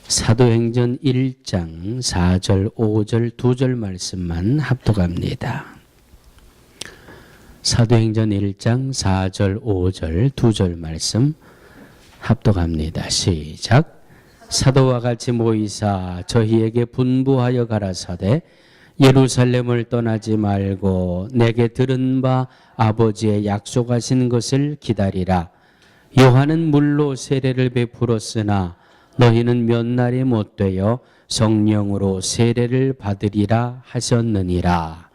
사도행전 1장 4절 5절 2절 말씀만 합독합니다. 사도행전 1장 4절 5절 2절 말씀 합독합니다. 시작. 사도와 같이 모이사 저희에게 분부하여 가라사대 예루살렘을 떠나지 말고 내게 들은 바 아버지의 약속하신 것을 기다리라. 요한은 물로 세례를 베풀었으나 너희는 몇 날이 못 되어 성령으로 세례를 받으리라 하셨느니라.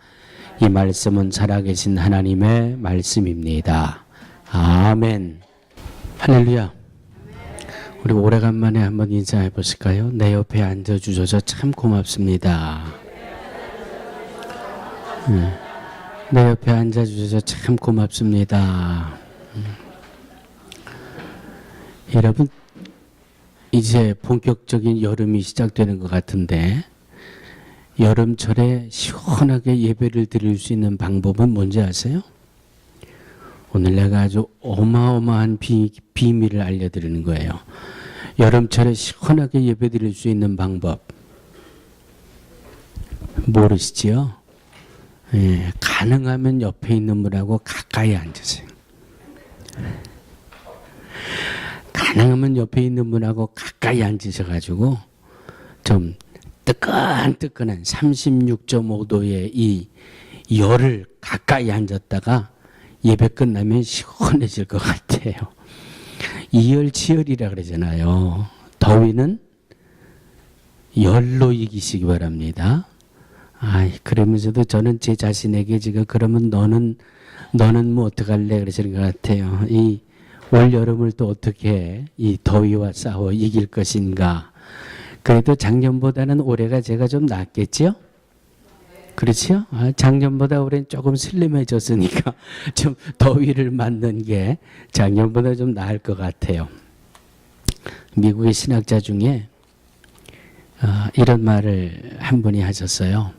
이 말씀은 살아계신 하나님의 말씀입니다. 아멘. 할렐루야. 우리 오래간만에 한번 인사해 보실까요? 내 옆에 앉아주셔서 참 고맙습니다. 내 옆에 앉아주셔서 참 고맙습니다. 여러분, 이제 본격적인 여름이 시작되는 것 같은데 여름철에 시원하게 예배를 드릴 수 있는 방법은 뭔지 아세요? 오늘 내가 아주 어마어마한 비밀을 알려드리는 거예요. 여름철에 시원하게 예배 드릴 수 있는 방법 모르시지요? 예, 가능하면 옆에 있는 분하고 가까이 앉으세요. 가능하면 옆에 있는 분하고 가까이 앉으셔가지고 좀 뜨끈뜨끈한 36.5도의 이 열을 가까이 앉았다가 예배 끝나면 시원해질 것 같아요. 이열치열이라 그러잖아요. 더위는 열로 이기시기 바랍니다. 그러면서도 저는 제 자신에게 지금 그러면 너는 뭐 어떡할래 그러시는 것 같아요. 이 올 여름을 또 어떻게 이 더위와 싸워 이길 것인가. 그래도 작년보다는 올해가 제가 좀 낫겠죠? 그렇죠? 작년보다 올해는 조금 슬림해졌으니까 좀 더위를 맞는 게 작년보다 좀 나을 것 같아요. 미국의 신학자 중에 이런 말을 한 분이 하셨어요.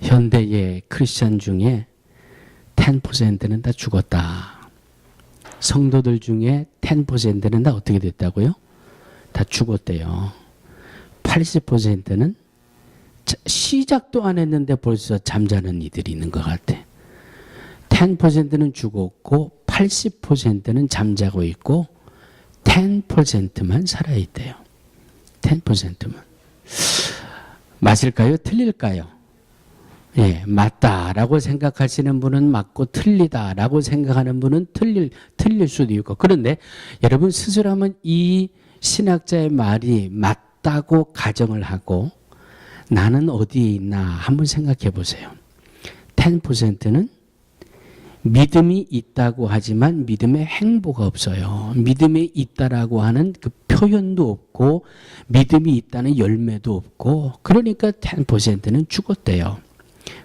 현대의 크리스찬 중에 10%는 다 죽었다. 성도들 중에 10%는 다 어떻게 됐다고요? 다 죽었대요. 80%는 시작도 안 했는데 벌써 잠자는 이들이 있는 것 같아. 10%는 죽었고 80%는 잠자고 있고 10%만 살아있대요. 10%만. 맞을까요? 틀릴까요? 예, 맞다라고 생각하시는 분은 맞고 틀리다라고 생각하는 분은 틀릴 수도 있고. 그런데 여러분 스스로 하면 이 신학자의 말이 맞다고 가정을 하고 나는 어디에 있나 한번 생각해 보세요. 10%는 믿음이 있다고 하지만 믿음의 행보가 없어요. 믿음이 있다라고 하는 그 표현도 없고 믿음이 있다는 열매도 없고 그러니까 10%는 죽었대요.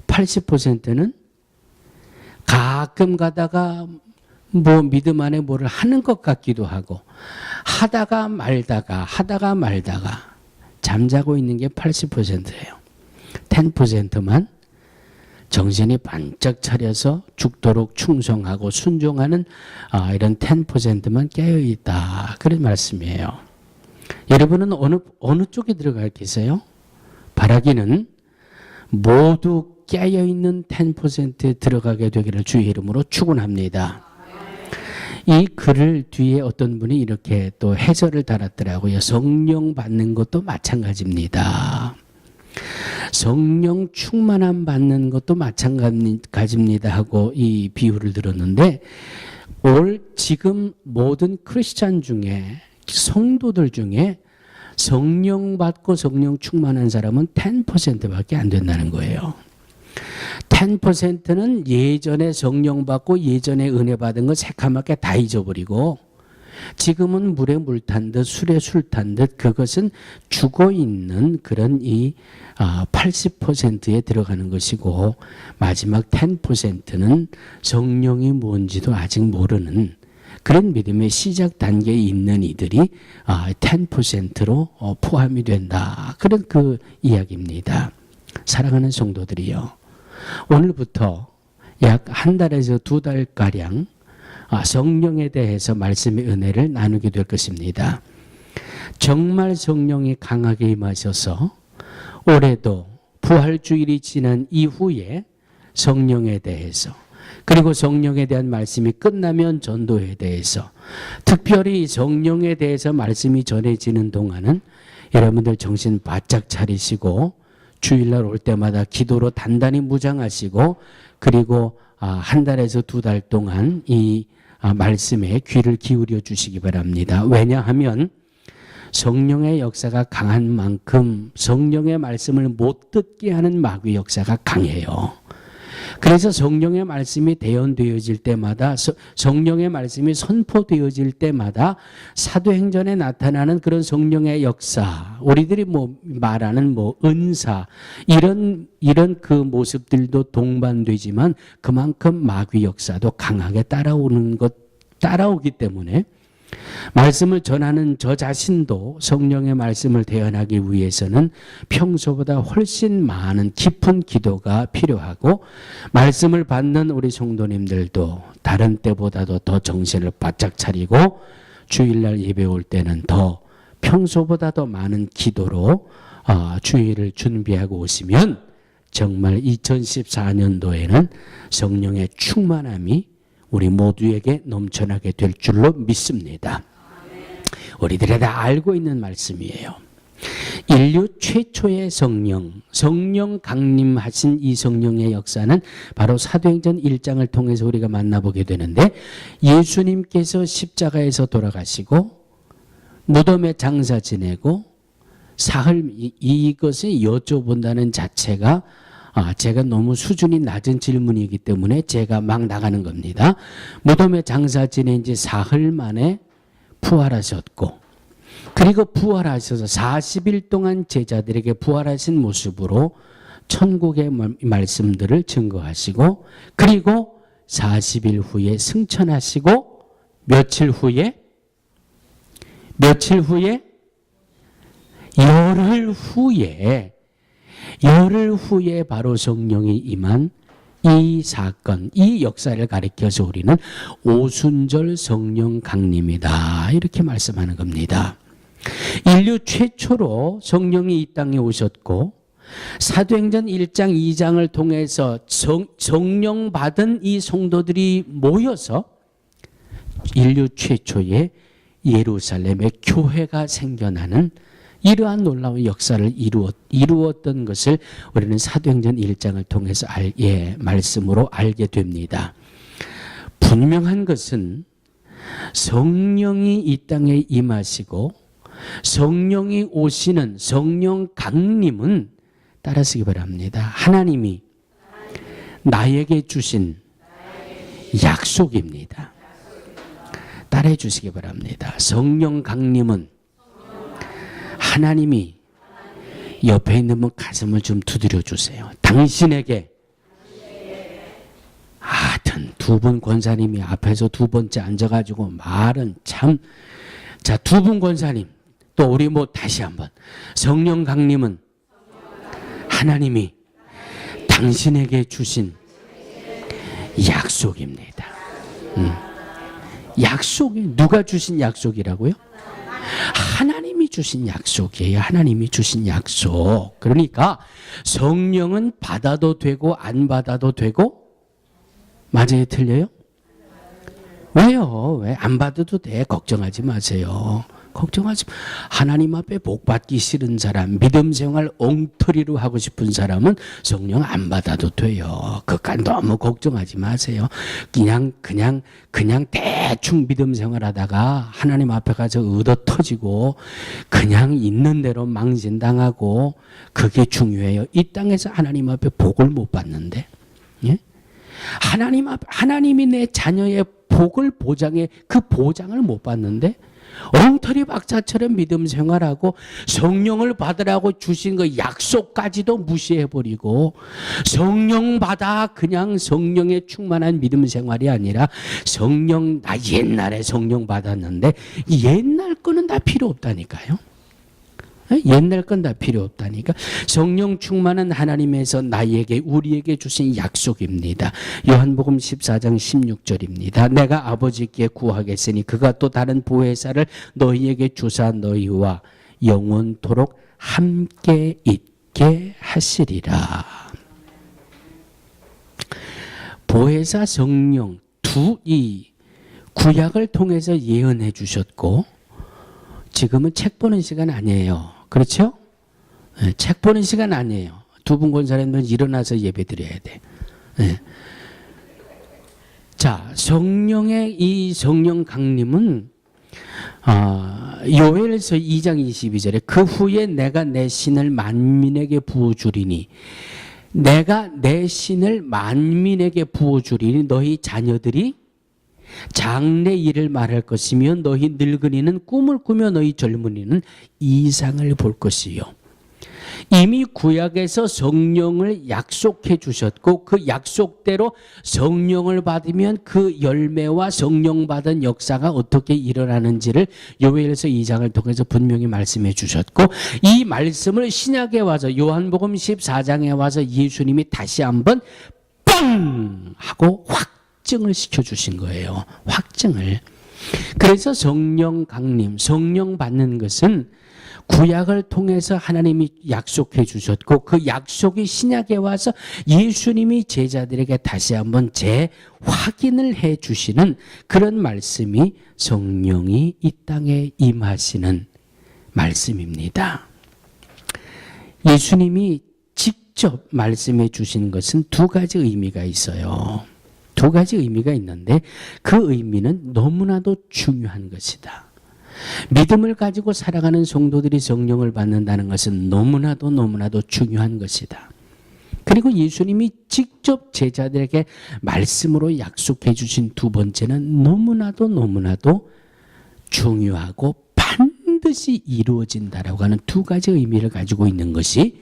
80%는 가끔 가다가 뭐 믿음 안에 뭐를 하는 것 같기도 하고 하다가 말다가 잠자고 있는 게 80%예요. 10%만 정신이 반짝 차려서 죽도록 충성하고 순종하는 이런 10%만 깨어있다. 그런 말씀이에요. 여러분은 어느 쪽에 들어가 계세요? 바라기는 모두 깨어있는 10%에 들어가게 되기를 주의 이름으로 축원합니다. 이 글을 뒤에 어떤 분이 이렇게 또 해설을 달았더라고요. 성령 받는 것도 마찬가지입니다. 성령 충만함 받는 것도 마찬가지입니다 하고 이 비유를 들었는데 지금 모든 크리스찬 중에 성도들 중에 성령 받고 성령 충만한 사람은 10%밖에 안 된다는 거예요. 10%는 예전에 성령 받고 예전에 은혜 받은 거 새카맣게 다 잊어버리고 지금은 물에 물 탄 듯 술에 술 탄 듯 그것은 죽어있는 그런 이 80%에 들어가는 것이고 마지막 10%는 성령이 뭔지도 아직 모르는 그런 믿음의 시작 단계에 있는 이들이 10%로 포함이 된다. 그런 그 이야기입니다. 사랑하는 성도들이요. 오늘부터 약 한 달에서 2달가량 성령에 대해서 말씀의 은혜를 나누게 될 것입니다. 정말 성령이 강하게 임하셔서 올해도 부활주일이 지난 이후에 성령에 대해서, 그리고 성령에 대한 말씀이 끝나면 전도에 대해서, 특별히 성령에 대해서 말씀이 전해지는 동안은 여러분들 정신 바짝 차리시고 주일날 올 때마다 기도로 단단히 무장하시고, 그리고 한 달에서 2달 동안 이 말씀에 귀를 기울여 주시기 바랍니다. 왜냐하면 성령의 역사가 강한 만큼 성령의 말씀을 못 듣게 하는 마귀 역사가 강해요. 그래서 성령의 말씀이 대언되어질 때마다, 성령의 말씀이 선포되어질 때마다 사도행전에 나타나는 그런 성령의 역사, 우리들이 말하는 은사, 이런 그 모습들도 동반되지만 그만큼 마귀 역사도 강하게 따라오기 때문에 말씀을 전하는 저 자신도 성령의 말씀을 대언하기 위해서는 평소보다 훨씬 많은 깊은 기도가 필요하고, 말씀을 받는 우리 성도님들도 다른 때보다도 더 정신을 바짝 차리고 주일날 예배 올 때는 더 평소보다 더 많은 기도로 주일을 준비하고 오시면 정말 2014년도에는 성령의 충만함이 우리 모두에게 넘쳐나게 될 줄로 믿습니다. 우리들이 다 알고 있는 말씀이에요. 인류 최초의 성령 강림하신 이 성령의 역사는 바로 사도행전 1장을 통해서 우리가 만나보게 되는데, 예수님께서 십자가에서 돌아가시고 무덤에 장사 지내고 사흘, 이것을 여쭤본다는 자체가 제가 너무 수준이 낮은 질문이기 때문에 제가 막 나가는 겁니다. 무덤에 장사 지낸 지 사흘 만에 부활하셨고, 그리고 부활하셔서 40일 동안 제자들에게 부활하신 모습으로 천국의 말씀들을 증거하시고, 그리고 40일 후에 승천하시고, 며칠 후에 열흘 후에 바로 성령이 임한 이 사건, 이 역사를 가리켜서 우리는 오순절 성령 강림이다, 이렇게 말씀하는 겁니다. 인류 최초로 성령이 이 땅에 오셨고, 사도행전 1장 2장을 통해서 성령 받은 이 성도들이 모여서 인류 최초의 예루살렘의 교회가 생겨나는 이러한 놀라운 역사를 이루었던 것을 우리는 사도행전 1장을 통해서 말씀으로 알게 됩니다. 분명한 것은 성령이 이 땅에 임하시고 성령이 오시는 성령 강림은, 따라쓰기 바랍니다, 하나님이 나에게 주신 약속입니다. 따라해 주시기 바랍니다. 성령 강림은 하나님이, 옆에 있는 분 가슴을 좀 두드려 주세요. 당신에게, 하여튼 두 분 권사님이 앞에서 두 번째 앉아가지고 말은 참. 자, 두 분 권사님, 또 우리 다시 한번. 성령 강림은 하나님이 당신에게 주신 약속입니다. 약속이 누가 주신 약속이라고요? 하나님이 주신 약속이에요. 하나님이 주신 약속. 그러니까 성령은 받아도 되고 안 받아도 되고, 맞아요, 틀려요? 왜요? 왜 안 받아도 돼? 걱정하지 마세요. 걱정하지 마. 하나님 앞에 복 받기 싫은 사람, 믿음 생활 엉터리로 하고 싶은 사람은 성령 안 받아도 돼요. 그까지 너무 걱정하지 마세요. 그냥 대충 믿음 생활하다가 하나님 앞에 가서 얻어 터지고 그냥 있는 대로 망신당하고, 그게 중요해요. 이 땅에서 하나님 앞에 복을 못 받는데, 예? 하나님이 내 자녀의 복을 보장해, 그 보장을 못 받는데 엉터리 박사처럼 믿음 생활하고 성령을 받으라고 주신 그 약속까지도 무시해버리고, 성령 받아 그냥 성령에 충만한 믿음 생활이 아니라 나 옛날에 성령 받았는데 옛날 거는 다 필요 없다니까요. 옛날 건 다 필요 없다니까. 성령 충만은 하나님에서 나에게 우리에게 주신 약속입니다. 요한복음 14장 16절입니다. 내가 아버지께 구하겠으니 그가 또 다른 보혜사를 너희에게 주사 너희와 영원토록 함께 있게 하시리라. 보혜사 성령 이 구약을 통해서 예언해 주셨고, 지금은 책 보는 시간 아니에요. 그렇죠? 네, 책 보는 시간 아니에요. 두 분 권사님은 일어나서 예배 드려야 돼. 네. 자, 성령의 이 성령 강림은 요엘서 2장 22절에 그 후에 내가 내 신을 만민에게 부어주리니, 내가 내 신을 만민에게 부어주리니 너희 자녀들이 장래 일을 말할 것이며 너희 늙은이는 꿈을 꾸며 너희 젊은이는 이상을 볼 것이요. 이미 구약에서 성령을 약속해 주셨고, 그 약속대로 성령을 받으면 그 열매와 성령 받은 역사가 어떻게 일어나는지를 요엘서 2장을 통해서 분명히 말씀해 주셨고, 이 말씀을 신약에 와서 요한복음 14장에 와서 예수님이 다시 한번 빵 하고 확증을 시켜주신 거예요. 확증을. 그래서 성령 강림, 성령 받는 것은 구약을 통해서 하나님이 약속해 주셨고, 그 약속이 신약에 와서 예수님이 제자들에게 다시 한번 재확인을 해 주시는 그런 말씀이 성령이 이 땅에 임하시는 말씀입니다. 예수님이 직접 말씀해 주신 것은 두 가지 의미가 있어요. 두 가지 의미가 있는데 그 의미는 너무나도 중요한 것이다. 믿음을 가지고 살아가는 성도들이 성령을 받는다는 것은 너무나도 중요한 것이다. 그리고 예수님이 직접 제자들에게 말씀으로 약속해 주신 두 번째는 너무나도 중요하고 반드시 이루어진다라고 하는 두 가지 의미를 가지고 있는 것이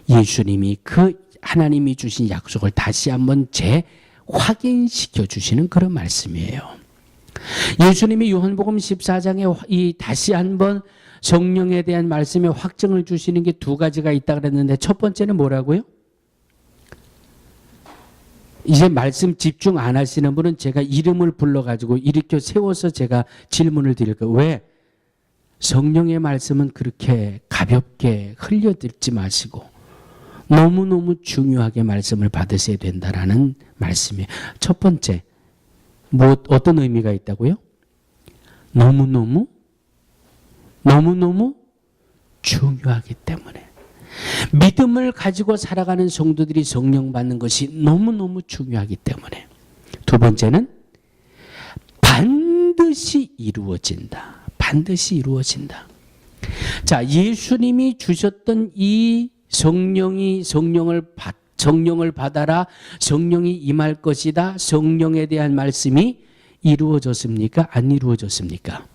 예수님이 그 하나님이 주신 약속을 다시 한번 재확인시켜 주시는 그런 말씀이에요. 예수님이 요한복음 14장에 이 다시 한번 성령에 대한 말씀에 확증을 주시는 게 두 가지가 있다 그랬는데, 첫 번째는 뭐라고요? 이제 말씀 집중 안 하시는 분은 제가 이름을 불러가지고 일으켜 세워서 제가 질문을 드릴 거예요. 왜? 성령의 말씀은 그렇게 가볍게 흘려듣지 마시고 너무너무 중요하게 말씀을 받으셔야 된다라는 말씀이에요. 첫 번째, 어떤 의미가 있다고요? 너무너무 중요하기 때문에. 믿음을 가지고 살아가는 성도들이 성령 받는 것이 너무너무 중요하기 때문에. 두 번째는 반드시 이루어진다. 반드시 이루어진다. 자, 예수님이 주셨던 이 성령을 받아라, 성령이 임할 것이다, 성령에 대한 말씀이 이루어졌습니까? 안 이루어졌습니까?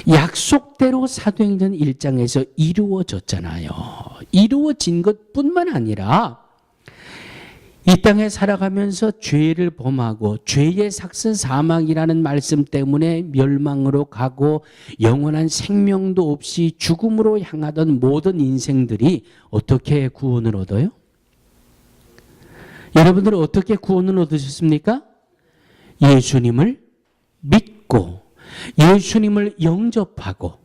약속대로 사도행전 1장에서 이루어졌잖아요. 이루어진 것뿐만 아니라 이 땅에 살아가면서 죄를 범하고 죄의 삭슨 사망이라는 말씀 때문에 멸망으로 가고 영원한 생명도 없이 죽음으로 향하던 모든 인생들이 어떻게 구원을 얻어요? 여러분들은 어떻게 구원을 얻으셨습니까? 예수님을 믿고 예수님을 영접하고,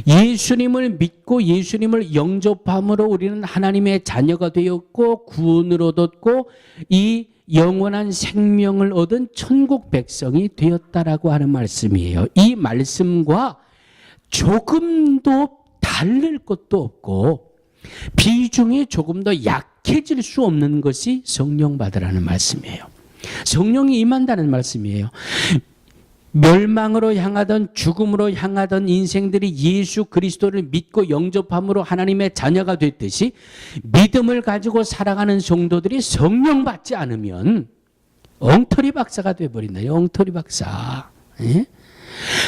예수님을 믿고 예수님을 영접함으로 우리는 하나님의 자녀가 되었고 구원을 얻었고 이 영원한 생명을 얻은 천국 백성이 되었다라고 하는 말씀이에요. 이 말씀과 조금도 다를 것도 없고 비중이 조금 더 약해질 수 없는 것이 성령 받으라는 말씀이에요. 성령이 임한다는 말씀이에요. 멸망으로 향하던 죽음으로 향하던 인생들이 예수 그리스도를 믿고 영접함으로 하나님의 자녀가 됐듯이 믿음을 가지고 살아가는 성도들이 성령 받지 않으면 엉터리 박사가 돼버린다. 엉터리 박사. 예?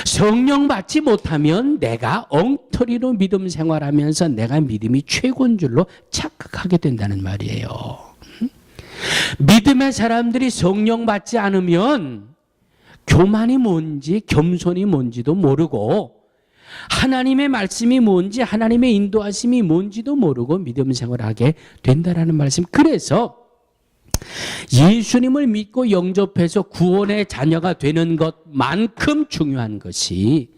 성령 받지 못하면 내가 엉터리로 믿음 생활하면서 내가 믿음이 최고인 줄로 착각하게 된다는 말이에요. 믿음의 사람들이 성령 받지 않으면 교만이 뭔지 겸손이 뭔지도 모르고 하나님의 말씀이 뭔지, 하나님의 인도하심이 뭔지도 모르고 믿음 생활하게 된다라는 말씀. 그래서 예수님을 믿고 영접해서 구원의 자녀가 되는 것만큼 중요한 것이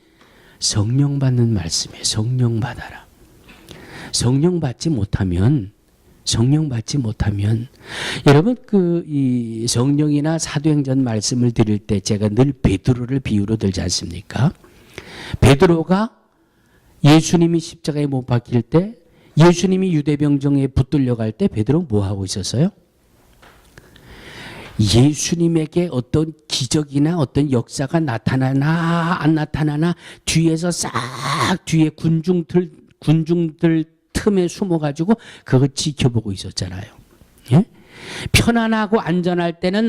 성령 받는 말씀이에요. 성령 받아라. 성령 받지 못하면 여러분 이 성령이나 사도행전 말씀을 드릴 때 제가 늘 베드로를 비유로 들지 않습니까? 베드로가 예수님이 십자가에 못 박힐 때, 예수님이 유대병정에 붙들려 갈 때 베드로 뭐 하고 있었어요? 예수님에게 어떤 기적이나 어떤 역사가 나타나나 안 나타나나 뒤에서 싹 뒤에 군중들 틈에 숨어가지고 그거 지켜보고 있었잖아요. 예? 편안하고 안전할 때는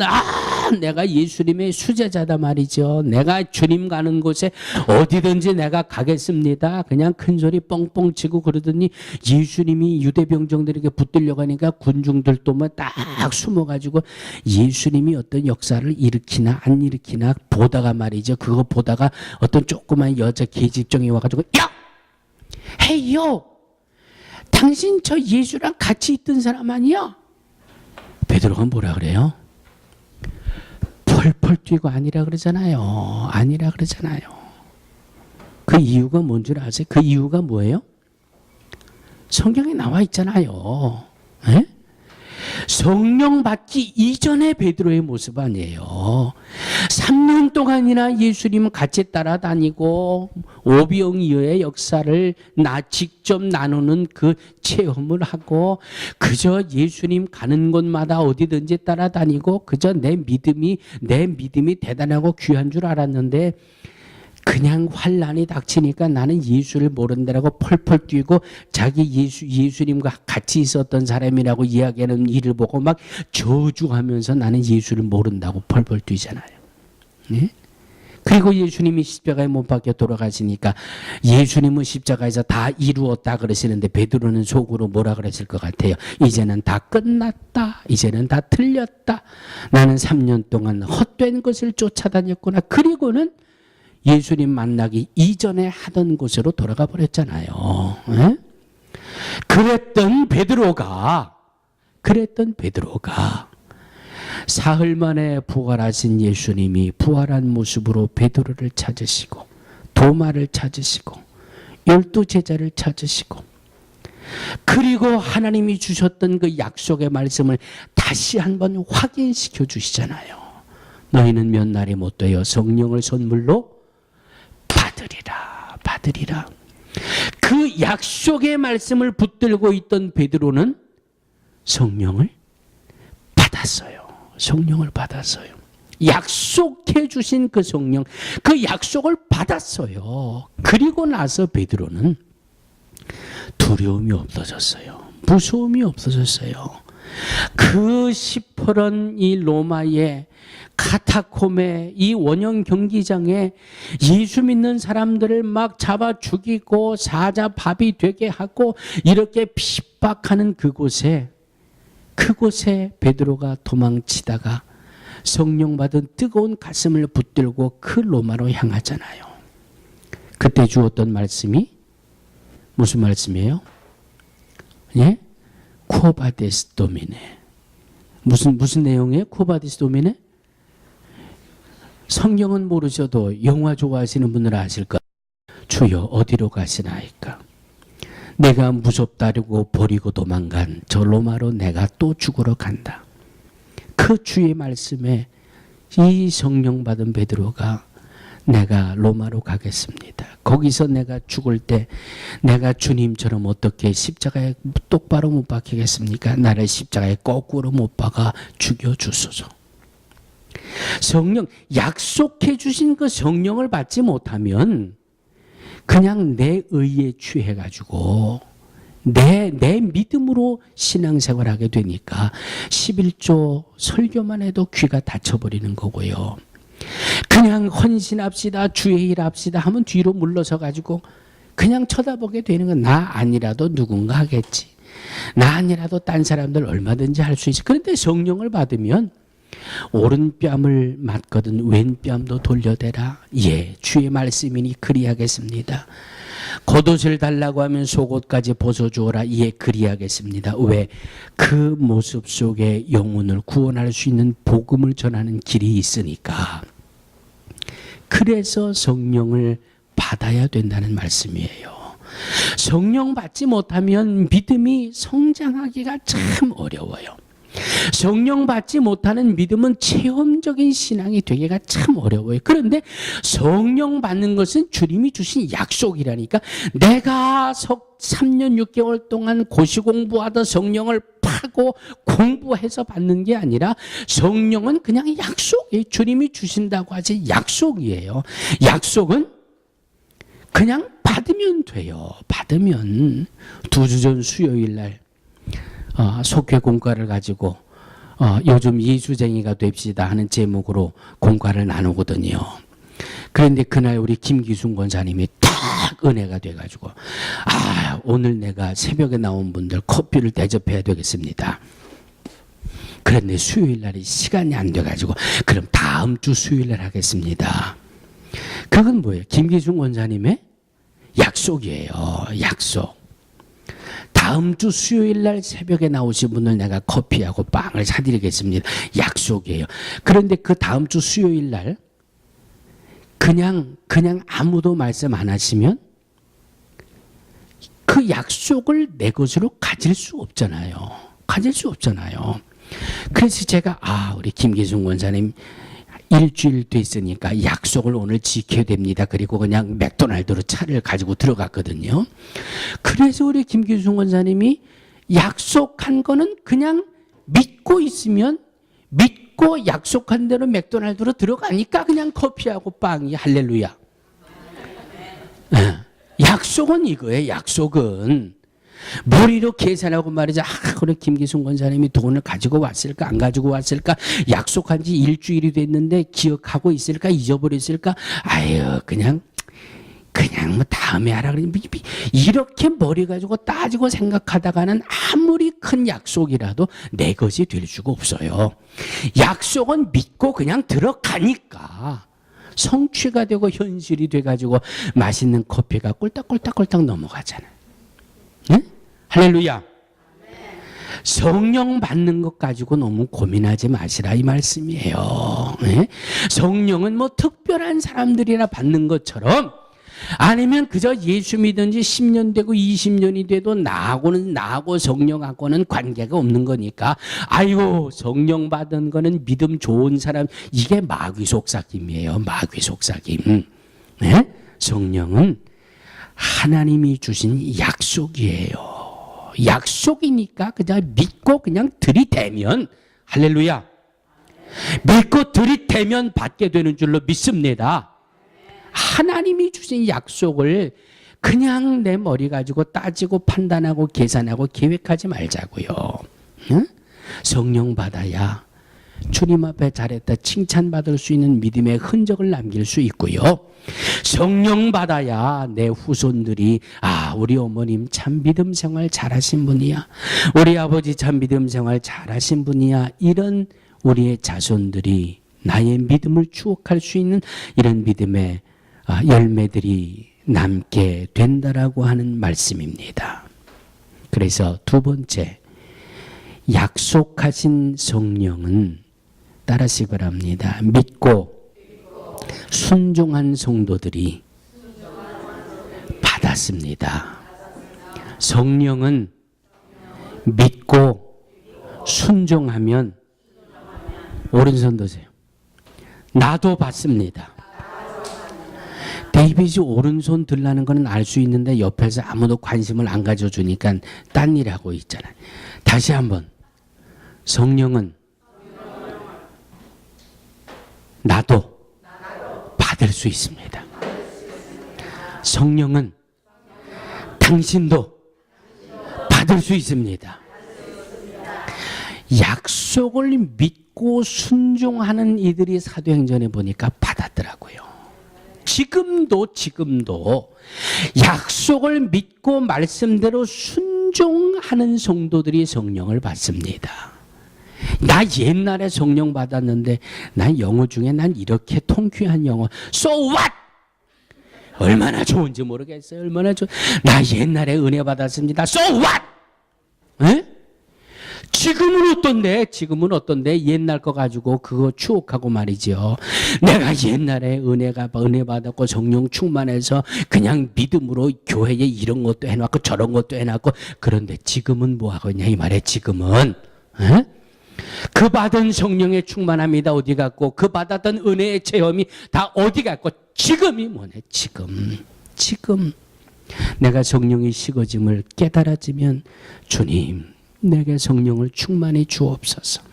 내가 예수님의 수제자다 말이죠. 내가 주님 가는 곳에 어디든지 내가 가겠습니다. 그냥 큰 소리 뻥뻥 치고 그러더니 예수님이 유대병정들에게 붙들려 가니까 군중들도 뭐 딱 숨어가지고 예수님이 어떤 역사를 일으키나 안 일으키나 보다가 말이죠. 그거 보다가 어떤 조그만 여자 계집종이 와가지고 야! 헤이요! 당신 저 예수랑 같이 있던 사람 아니야? 베드로가 뭐라 그래요? 펄펄 뛰고 아니라 그러잖아요. 그 이유가 뭔 줄 아세요? 그 이유가 뭐예요? 성경에 나와 있잖아요. 에? 성령 받기 이전의 베드로의 모습 아니에요. 3년 동안이나 예수님 같이 따라다니고 오병이어의 역사를 직접 나누는 그 체험을 하고 그저 예수님 가는 곳마다 어디든지 따라다니고 그저 내 믿음이 대단하고 귀한 줄 알았는데 그냥 환란이 닥치니까 나는 예수를 모른다라고 펄펄 뛰고 자기 예수님과 같이 있었던 사람이라고 이야기하는 일을 보고 막 저주하면서 나는 예수를 모른다고 펄펄 뛰잖아요. 네? 그리고 예수님이 십자가에 못 박혀 돌아가시니까 예수님은 십자가에서 다 이루었다 그러시는데 베드로는 속으로 뭐라 그랬을 것 같아요? 이제는 다 끝났다. 이제는 다 틀렸다. 나는 3년 동안 헛된 것을 쫓아다녔구나. 그리고는 예수님 만나기 이전에 하던 곳으로 돌아가 버렸잖아요. 에? 그랬던 베드로가 사흘 만에 부활하신 예수님이 부활한 모습으로 베드로를 찾으시고 도마를 찾으시고 12제자를 찾으시고 그리고 하나님이 주셨던 그 약속의 말씀을 다시 한번 확인시켜 주시잖아요. 너희는 몇 날이 못 되어 성령을 선물로 받으리라. 그 약속의 말씀을 붙들고 있던 베드로는 성령을 받았어요. 약속해 주신 그 성령, 그 약속을 받았어요. 그리고 나서 베드로는 두려움이 없어졌어요. 무서움이 없어졌어요. 그 시퍼런 이 로마의 카타콤의 이 원형 경기장에 예수 믿는 사람들을 막 잡아 죽이고 사자밥이 되게 하고 이렇게 핍박하는 그곳에 베드로가 도망치다가 성령 받은 뜨거운 가슴을 붙들고 그 로마로 향하잖아요. 그때 주었던 말씀이 무슨 말씀이에요? 예? 쿠오바디스 도미네. 무슨 내용이에요? 쿠오바디스 도미네? 성경은 모르셔도 영화 좋아하시는 분들은 아실 거예요. 주여 어디로 가시나이까? 내가 무섭다고 버리고 도망간 저 로마로 내가 또 죽으러 간다. 그 주의 말씀에 이 성령 받은 베드로가 내가 로마로 가겠습니다. 거기서 내가 죽을 때 내가 주님처럼 어떻게 십자가에 똑바로 못 박히겠습니까? 나를 십자가에 거꾸로 못 박아 죽여주소서. 성령, 약속해 주신 그 성령을 받지 못하면 그냥 내 의에 취해가지고 내 믿음으로 신앙생활하게 되니까 11조 설교만 해도 귀가 닫혀버리는 거고요. 그냥 헌신합시다, 주의 일 합시다 하면 뒤로 물러서 가지고 그냥 쳐다보게 되는 건 나 아니라도 누군가 하겠지. 나 아니라도 딴 사람들 얼마든지 할 수 있어. 그런데 성령을 받으면 오른뺨을 맞거든 왼뺨도 돌려대라. 예, 주의 말씀이니 그리하겠습니다. 겉옷을 달라고 하면 속옷까지 벗어주어라. 예, 그리하겠습니다. 왜? 그 모습 속에 영혼을 구원할 수 있는 복음을 전하는 길이 있으니까. 그래서 성령을 받아야 된다는 말씀이에요. 성령 받지 못하면 믿음이 성장하기가 참 어려워요. 성령 받지 못하는 믿음은 체험적인 신앙이 되기가 참 어려워요. 그런데 성령 받는 것은 주님이 주신 약속이라니까. 내가 3년 6개월 동안 고시 공부하다 성령을 파고 공부해서 받는 게 아니라 성령은 그냥 약속이에요. 주님이 주신다고 하지 약속이에요. 약속은 그냥 받으면 돼요. 받으면 2주 전 수요일 날 속회 공과를 가지고 요즘 예수쟁이가 됩시다 하는 제목으로 공과를 나누거든요. 그런데 그날 우리 김기순 권사님이 딱 은혜가 돼가지고 오늘 내가 새벽에 나온 분들 커피를 대접해야 되겠습니다. 그런데 수요일 날이 시간이 안 돼가지고 그럼 다음 주 수요일 날 하겠습니다. 그건 뭐예요? 김기순 권사님의 약속이에요. 약속. 다음 주 수요일 날 새벽에 나오신 분을 내가 커피하고 빵을 사드리겠습니다. 약속이에요. 그런데 그 다음 주 수요일 날 그냥 아무도 말씀 안 하시면 그 약속을 내 것으로 가질 수 없잖아요. 가질 수 없잖아요. 그래서 제가 우리 김기순 권사님 일주일 됐으니까 약속을 오늘 지켜야 됩니다. 그리고 그냥 맥도날드로 차를 가지고 들어갔거든요. 그래서 우리 김기순 권사님이 약속한 거는 그냥 믿고 있으면 믿고 약속한 대로 맥도날드로 들어가니까 그냥 커피하고 빵이 할렐루야. 약속은 이거예요. 약속은. 머리로 계산하고 말이죠. 그래 김기순 권사님이 돈을 가지고 왔을까 안 가지고 왔을까, 약속한 지 일주일이 됐는데 기억하고 있을까 잊어버렸을까, 그냥 뭐 다음에 하라 그래. 이렇게 머리 가지고 따지고 생각하다가는 아무리 큰 약속이라도 내 것이 될 수가 없어요. 약속은 믿고 그냥 들어가니까 성취가 되고 현실이 돼가지고 맛있는 커피가 꿀딱꿀딱 넘어가잖아요. 응? 할렐루야. 성령 받는 것 가지고 너무 고민하지 마시라 이 말씀이에요. 네? 성령은 뭐 특별한 사람들이나 받는 것처럼, 아니면 그저 예수 믿은 지 10년 되고 20년이 돼도 나하고 성령하고는 관계가 없는 거니까 성령 받은 거는 믿음 좋은 사람, 이게 마귀 속삭임이에요. 마귀 속삭임. 네? 성령은 하나님이 주신 약속이에요. 약속이니까 그냥 믿고 그냥 들이대면, 할렐루야, 믿고 들이대면 받게 되는 줄로 믿습니다. 하나님이 주신 약속을 그냥 내 머리 가지고 따지고 판단하고 계산하고 계획하지 말자고요. 응? 성령 받아야 주님 앞에 잘했다 칭찬받을 수 있는 믿음의 흔적을 남길 수 있고요. 성령 받아야 내 후손들이 우리 어머님 참 믿음 생활 잘하신 분이야, 우리 아버지 참 믿음 생활 잘하신 분이야, 이런 우리의 자손들이 나의 믿음을 추억할 수 있는 이런 믿음의 열매들이 남게 된다라고 하는 말씀입니다. 그래서 두 번째, 약속하신 성령은 따라하시기 바랍니다. 믿고 순종한 성도들이 받았습니다. 성령은 믿고 순종하면, 오른손 드세요. 나도 받습니다. 데이빗이 오른손 들라는 거는 알 수 있는데 옆에서 아무도 관심을 안 가져주니까 딴 일 하고 있잖아요. 다시 한번, 성령은 나도 받을 수 있습니다. 성령은 당신도 받을 수 있습니다. 약속을 믿고 순종하는 이들이 사도행전에 보니까 받았더라고요. 지금도 약속을 믿고 말씀대로 순종하는 성도들이 성령을 받습니다. 나 옛날에 성령 받았는데 난 영어 중에 난 이렇게 통쾌한 영어 So what? 얼마나 좋은지 모르겠어요. 얼마나 나 옛날에 은혜 받았습니다. So what? 에? 지금은 어떤데? 지금은 어떤데? 옛날 거 가지고 그거 추억하고 말이죠. 내가 옛날에 은혜 받았고 성령 충만해서 그냥 믿음으로 교회에 이런 것도 해놨고 저런 것도 해놨고 그런데 지금은 뭐 하고 있냐 이 말에 지금은 에? 그 받은 성령의 충만함이 다 어디 갔고 그 받았던 은혜의 체험이 다 어디 갔고 지금이 뭐네 지금 내가 성령이 식어짐을 깨달아지면 주님 내게 성령을 충만히 주옵소서.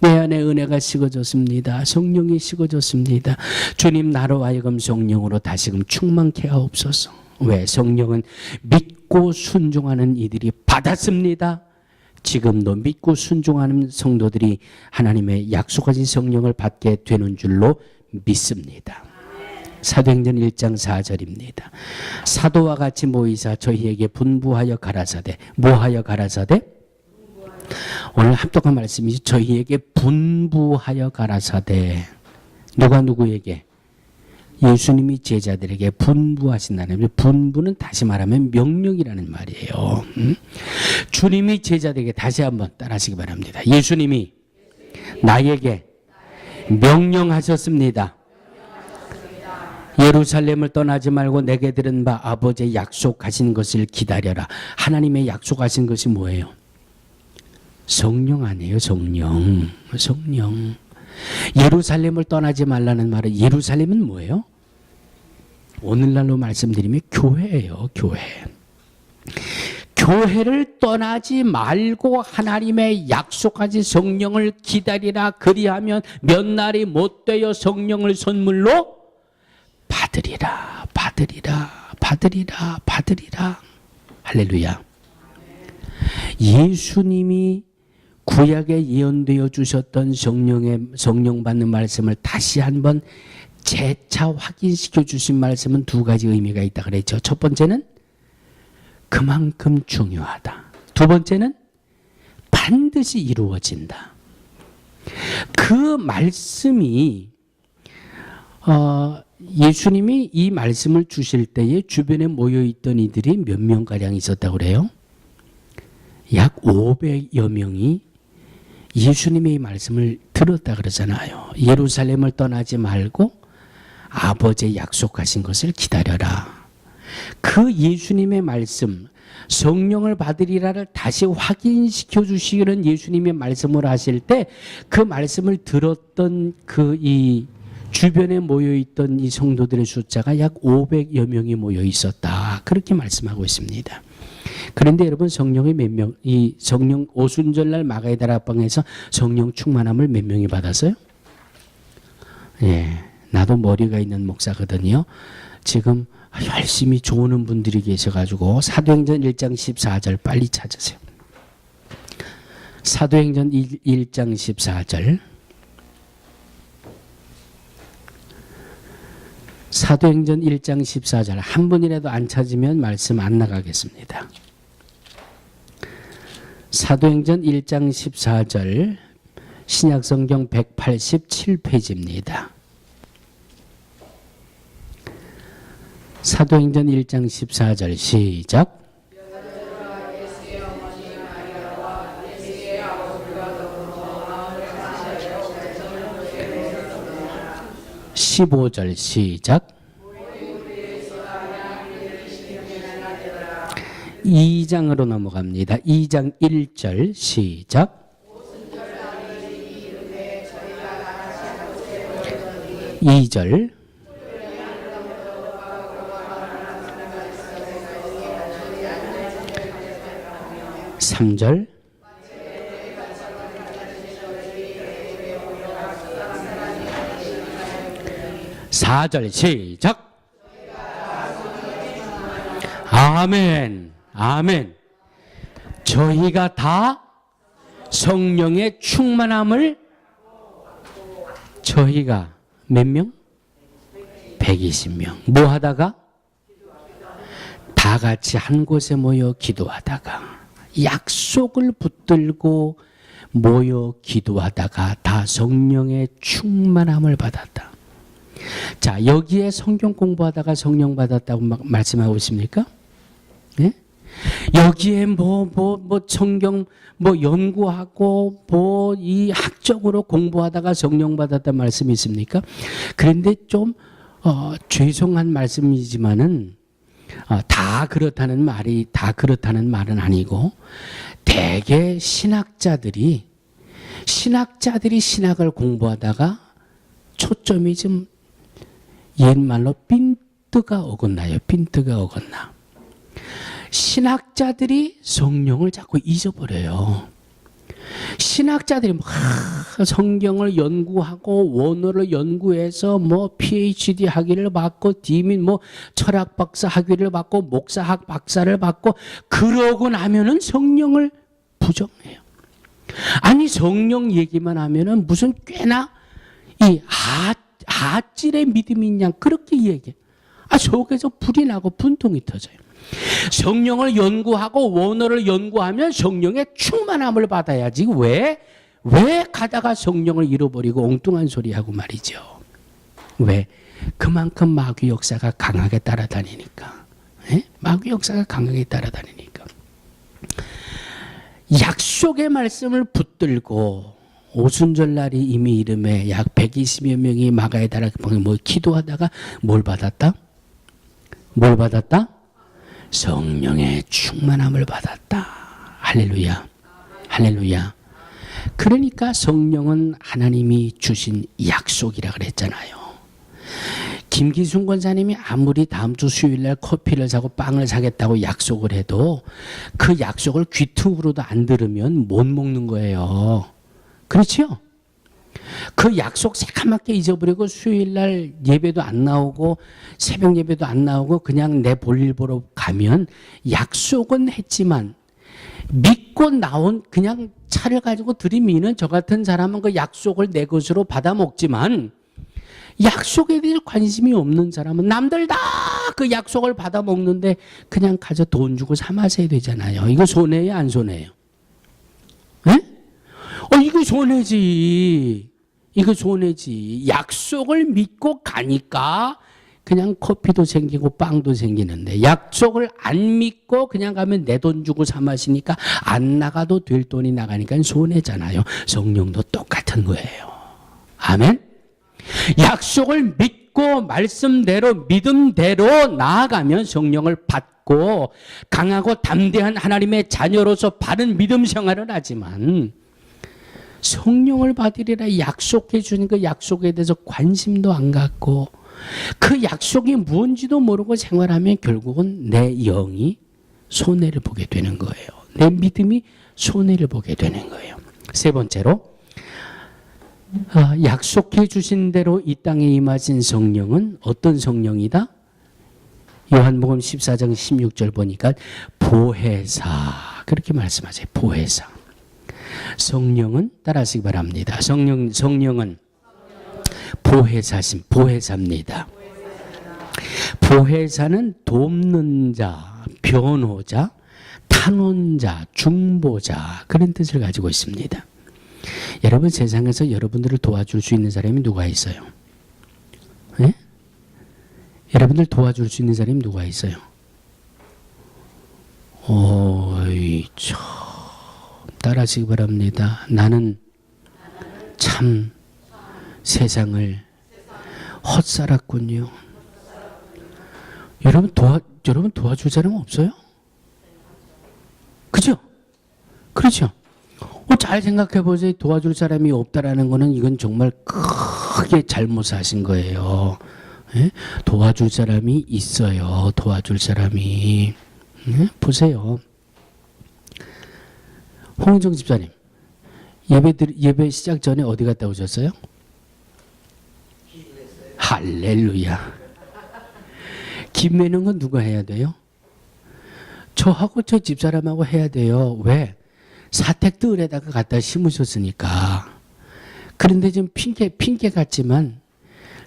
내 안에 은혜가 식어졌습니다. 성령이 식어졌습니다. 주님 나로 하여금 성령으로 다시금 충만케 하옵소서. 왜? 성령은 믿고 순종하는 이들이 받았습니다. 지금도 믿고 순종하는 성도들이 하나님의 약속하신 성령을 받게 되는 줄로 믿습니다. 사도행전 1장 4절입니다. 사도와 같이 모이사 저희에게 분부하여 가라사대. 뭐하여 가라사대? 오늘 합독한 말씀이지. 저희에게 분부하여 가라사대. 누가 누구에게? 예수님이 제자들에게 분부하신다는, 분부는 다시 말하면 명령이라는 말이에요. 주님이 제자들에게 다시 한번 따라하시기 바랍니다. 예수님이 나에게 명령하셨습니다. 예루살렘을 떠나지 말고 내게 들은 바 아버지의 약속하신 것을 기다려라. 하나님의 약속하신 것이 뭐예요? 성령 아니에요. 성령. 예루살렘을 떠나지 말라는 말은 예루살렘은 뭐예요? 오늘날로 말씀드리면 교회예요. 교회를 떠나지 말고 하나님의 약속하신 성령을 기다리라. 그리하면 몇 날이 못 되어 성령을 선물로 받으리라. 할렐루야. 예수님이 구약에 예언되어 주셨던 성령 받는 말씀을 다시 한번 재차 확인시켜 주신 말씀은 두 가지 의미가 있다 그랬죠. 첫 번째는 그만큼 중요하다. 두 번째는 반드시 이루어진다. 그 말씀이 예수님이 이 말씀을 주실 때에 주변에 모여있던 이들이 몇 명가량 있었다고 그래요? 약 500여 명이 예수님의 이 말씀을 들었다 그러잖아요. 예루살렘을 떠나지 말고 아버지의 약속하신 것을 기다려라. 그 예수님의 말씀, 성령을 받으리라를 다시 확인시켜 주시는 예수님의 말씀을 하실 때 그 말씀을 들었던 이 주변에 모여있던 이 성도들의 숫자가 약 500여 명이 모여 있었다. 그렇게 말씀하고 있습니다. 그런데 여러분 성령이 몇 명, 이 성령 오순절날 마가의 다락방에서 성령 충만함을 몇 명이 받았어요? 예, 나도 머리가 있는 목사거든요. 지금 열심히 조우는 분들이 계셔가지고 사도행전 1장 14절 빨리 찾으세요. 사도행전 1장 14절. 사도행전 1장 14절 한 분이라도 안 찾으면 말씀 안 나가겠습니다. 사도행전 1장 14절 신약성경 187페이지입니다. 사도행전 1장 14절 시작. 15절 시작. 2장으로 넘어갑니다. 2장 1절 시작. 2절 3절 4절 시작. 아멘. 아멘. 저희가 다 성령의 충만함을 저희가 몇 명? 120명. 뭐 하다가? 다 같이 한 곳에 모여 기도하다가 약속을 붙들고 모여 기도하다가 다 성령의 충만함을 받았다. 자, 여기에 성경 공부하다가 성령 받았다고 말씀하고 있습니까? 네? 여기에 성경 연구하고 이 학적으로 공부하다가 성령 받았다 말씀이 있습니까? 그런데 좀 죄송한 말씀이지만은 다 그렇다는 말은 아니고, 대개 신학자들이 신학을 공부하다가 초점이 좀 옛말로 핀트가 어긋나요. 핀트가 어긋나. 신학자들이 성령을 자꾸 잊어버려요. 신학자들이 성경을 연구하고 원어를 연구해서 PhD 학위를 받고 디민 철학 박사 학위를 받고 목사학 박사를 받고 그러고 나면은 성령을 부정해요. 아니, 성령 얘기만 하면은 무슨 꽤나 이 하질의 믿음이 있냐 그렇게 얘기해. 속에서 불이 나고 분통이 터져요. 성령을 연구하고 원어를 연구하면 성령의 충만함을 받아야지. 왜 가다가 성령을 잃어버리고 엉뚱한 소리하고 말이죠. 왜? 그만큼 마귀 역사가 강하게 따라다니니까. 예? 마귀 역사가 강하게 따라다니니까. 약속의 말씀을 붙들고 오순절날이 이미 이름에 약 120여 명이 마가에 따라 기도하다가 뭘 받았다? 성령의 충만함을 받았다. 할렐루야. 할렐루야. 그러니까 성령은 하나님이 주신 약속이라 그랬잖아요. 김기순 권사님이 아무리 다음 주 수요일날 커피를 사고 빵을 사겠다고 약속을 해도 그 약속을 귀퉁으로도 안 들으면 못 먹는 거예요. 그렇죠? 그 약속 새까맣게 잊어버리고 수요일날 예배도 안 나오고 새벽 예배도 안 나오고 그냥 내 볼일 보러 가면 약속은 했지만 믿고 나온 그냥 차를 가지고 들이미는 저 같은 사람은 그 약속을 내 것으로 받아 먹지만, 약속에 대해 관심이 없는 사람은 남들 다 그 약속을 받아 먹는데 그냥 가서 돈 주고 사 마셔야 되잖아요. 이거 손해예요, 안 손해예요? 예? 이거 손해지. 이거 손해지. 약속을 믿고 가니까 그냥 커피도 생기고 빵도 생기는데, 약속을 안 믿고 그냥 가면 내 돈 주고 사 마시니까 안 나가도 될 돈이 나가니까 손해잖아요. 성령도 똑같은 거예요. 아멘? 약속을 믿고 말씀대로 믿음대로 나아가면 성령을 받고 강하고 담대한 하나님의 자녀로서 바른 믿음 생활을 하지만, 성령을 받으리라 약속해 주는 그 약속에 대해서 관심도 안 갖고 그 약속이 뭔지도 모르고 생활하면 결국은 내 영이 손해를 보게 되는 거예요. 내 믿음이 손해를 보게 되는 거예요. 세 번째로, 약속해 주신 대로 이 땅에 임하신 성령은 어떤 성령이다? 요한복음 14장 16절 보니까 보혜사, 그렇게 말씀하세요. 보혜사. 성령은 따라하시기 바랍니다. 성령은 보혜사입니다. 보혜사는 돕는 자, 변호자, 탄원자, 중보자, 그런 뜻을 가지고 있습니다. 여러분, 세상에서 여러분들을 도와줄 수 있는 사람이 누가 있어요? 네? 여러분들 도와줄 수 있는 사람이 누가 있어요? 참, 따라하시기 바랍니다. 나는 참 세상을 헛살았군요. 여러분 도와줄 사람 없어요? 그죠? 그렇죠? 잘 생각해 보세요. 도와줄 사람이 없다라는 거는 이건 정말 크게 잘못하신 거예요. 예? 도와줄 사람이 있어요. 도와줄 사람이. 예? 보세요. 홍은정 집사님, 예배 시작 전에 어디 갔다 오셨어요? 할렐루야. 김매는 건 누가 해야 돼요? 저하고 저 집사람하고 해야 돼요. 왜? 사택들에다가 갖다 심으셨으니까. 그런데 좀 핑계 같지만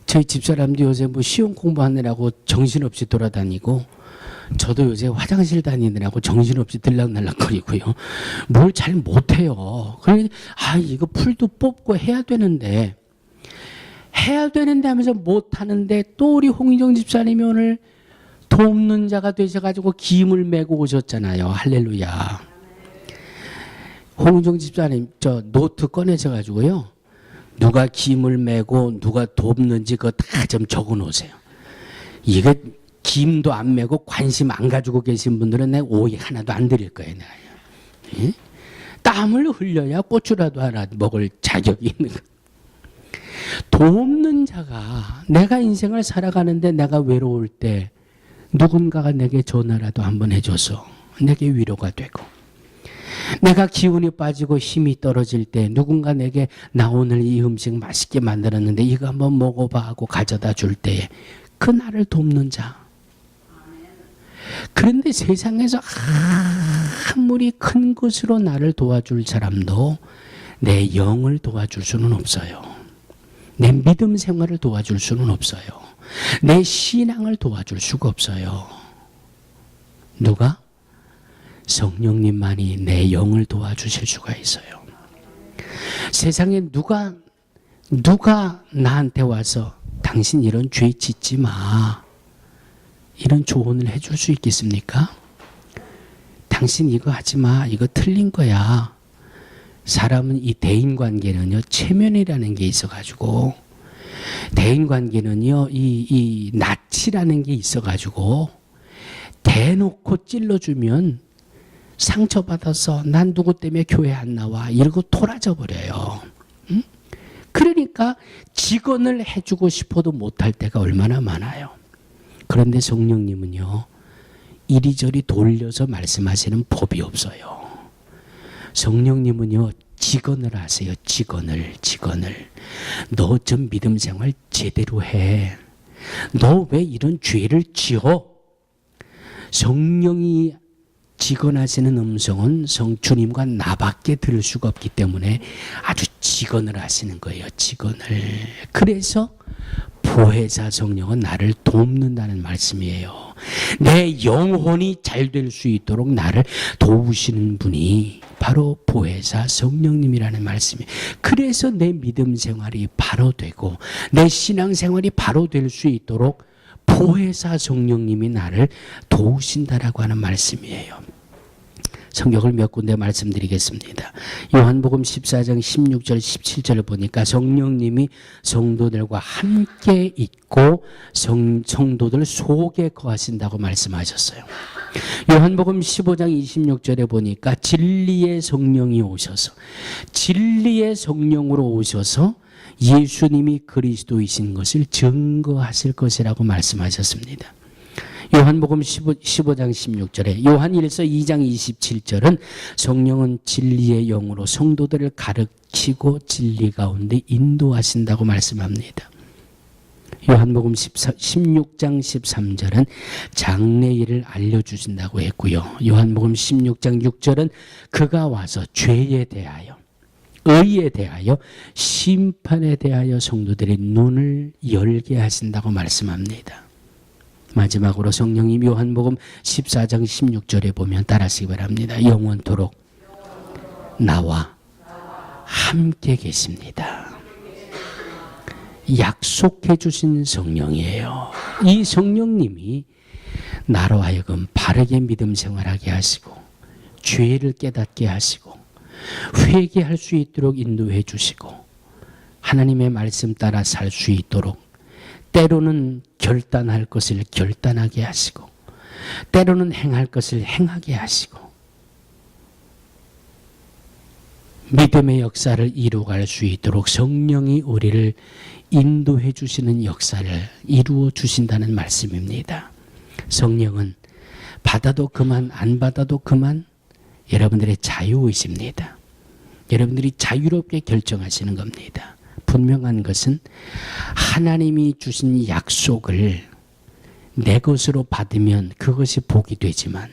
저희 집사람도 요새 시험 공부하느라고 정신없이 돌아다니고 저도 요새 화장실 다니느라고 정신없이 들락날락거리고요. 뭘 잘 못해요. 그러니 이거 풀도 뽑고 해야 되는데 하면서 못하는데, 또 우리 홍희정 집사님이 오늘 돕는 자가 되셔가지고 기임을 메고 오셨잖아요. 할렐루야. 홍희정 집사님 저 노트 꺼내셔가지고요, 누가 기임을 메고 누가 돕는지 그거 다 좀 적어 놓으세요. 이거 기임도 안 메고 관심 안 가지고 계신 분들은 내가 오해 하나도 안 드릴 거예요. 내가. 예? 땀을 흘려야 고추라도 하나 먹을 자격이 있는 거예요. 돕는 자가, 내가 인생을 살아가는데 내가 외로울 때 누군가가 내게 전화라도 한번 해줘서 내게 위로가 되고, 내가 기운이 빠지고 힘이 떨어질 때 누군가 내게 나 오늘 이 음식 맛있게 만들었는데 이거 한번 먹어봐 하고 가져다 줄 때에 그 나를 돕는 자. 그런데 세상에서 아무리 큰 것으로 나를 도와줄 사람도 내 영을 도와줄 수는 없어요. 내 믿음 생활을 도와줄 수는 없어요. 내 신앙을 도와줄 수가 없어요. 누가? 성령님만이 내 영을 도와주실 수가 있어요. 세상에 누가 나한테 와서 당신 이런 죄 짓지 마, 이런 조언을 해줄 수 있겠습니까? 당신 이거 하지 마, 이거 틀린 거야. 사람은 이 대인관계는요, 체면이라는 게 있어가지고, 대인관계는요, 이 낯이라는 게 있어가지고, 대놓고 찔러주면 상처받아서 난 누구 때문에 교회 안 나와 이러고 토라져 버려요. 응? 그러니까 직언을 해주고 싶어도 못할 때가 얼마나 많아요. 그런데 성령님은요, 이리저리 돌려서 말씀하시는 법이 없어요. 성령님은요, 직언을 하세요. 직언을. 너 좀 믿음 생활 제대로 해. 너 왜 이런 죄를 지어? 성령이 직언하시는 음성은 주님과 나밖에 들을 수가 없기 때문에 아주 직언을 하시는 거예요. 직언을. 그래서 보혜사 성령은 나를 돕는다는 말씀이에요. 내 영혼이 잘 될 수 있도록 나를 도우시는 분이 바로 보혜사 성령님이라는 말씀이에요. 그래서 내 믿음 생활이 바로 되고 내 신앙 생활이 바로 될 수 있도록 보혜사 성령님이 나를 도우신다라고 하는 말씀이에요. 성경을 몇 군데 말씀드리겠습니다. 요한복음 14장 16절 17절을 보니까 성령님이 성도들과 함께 있고 성도들 속에 거하신다고 말씀하셨어요. 요한복음 15장 26절에 보니까 진리의 성령이 오셔서, 진리의 성령으로 오셔서 예수님이 그리스도이신 것을 증거하실 것이라고 말씀하셨습니다. 요한복음 15장 16절에, 요한일서 2장 27절은 성령은 진리의 영으로 성도들을 가르치고 진리 가운데 인도하신다고 말씀합니다. 요한복음 16장 13절은 장래일을 알려주신다고 했고요. 요한복음 16장 6절은 그가 와서 죄에 대하여, 의에 대하여, 심판에 대하여 성도들의 눈을 열게 하신다고 말씀합니다. 마지막으로 성령님 요한복음 14장 16절에 보면 따라하시기 바랍니다. 영원토록 나와 함께 계십니다. 약속해 주신 성령이에요. 이 성령님이 나로 하여금 바르게 믿음 생활하게 하시고 죄를 깨닫게 하시고 회개할 수 있도록 인도해 주시고 하나님의 말씀 따라 살 수 있도록, 때로는 결단할 것을 결단하게 하시고 때로는 행할 것을 행하게 하시고 믿음의 역사를 이루어갈 수 있도록 성령이 우리를 인도해 주시는 역사를 이루어 주신다는 말씀입니다. 성령은 받아도 그만 안 받아도 그만 여러분들의 자유의지입니다. 여러분들이 자유롭게 결정하시는 겁니다. 분명한 것은 하나님이 주신 약속을 내 것으로 받으면 그것이 복이 되지만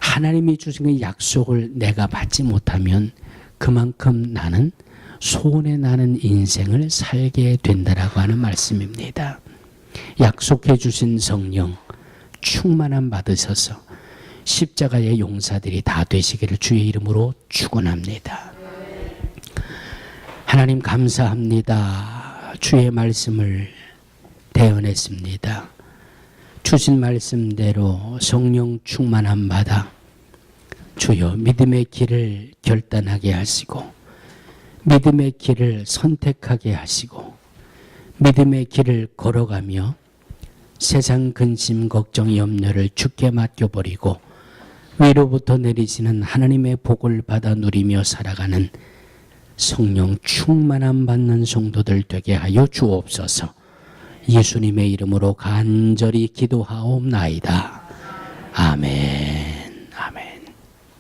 하나님이 주신 그 약속을 내가 받지 못하면 그만큼 나는 손해나는 인생을 살게 된다라고 하는 말씀입니다. 약속해 주신 성령, 충만함 받으셔서 십자가의 용사들이 다 되시기를 주의 이름으로 축원합니다. 하나님 감사합니다. 주의 말씀을 대언했습니다. 주신 말씀대로 성령 충만함 받아 주여 믿음의 길을 결단하게 하시고 믿음의 길을 선택하게 하시고 믿음의 길을 걸어가며 세상 근심 걱정 염려를 주께 맡겨버리고 위로부터 내리시는 하나님의 복을 받아 누리며 살아가는 성령 충만함 받는 성도들 되게 하여 주옵소서. 예수님의 이름으로 간절히 기도하옵나이다. 아멘.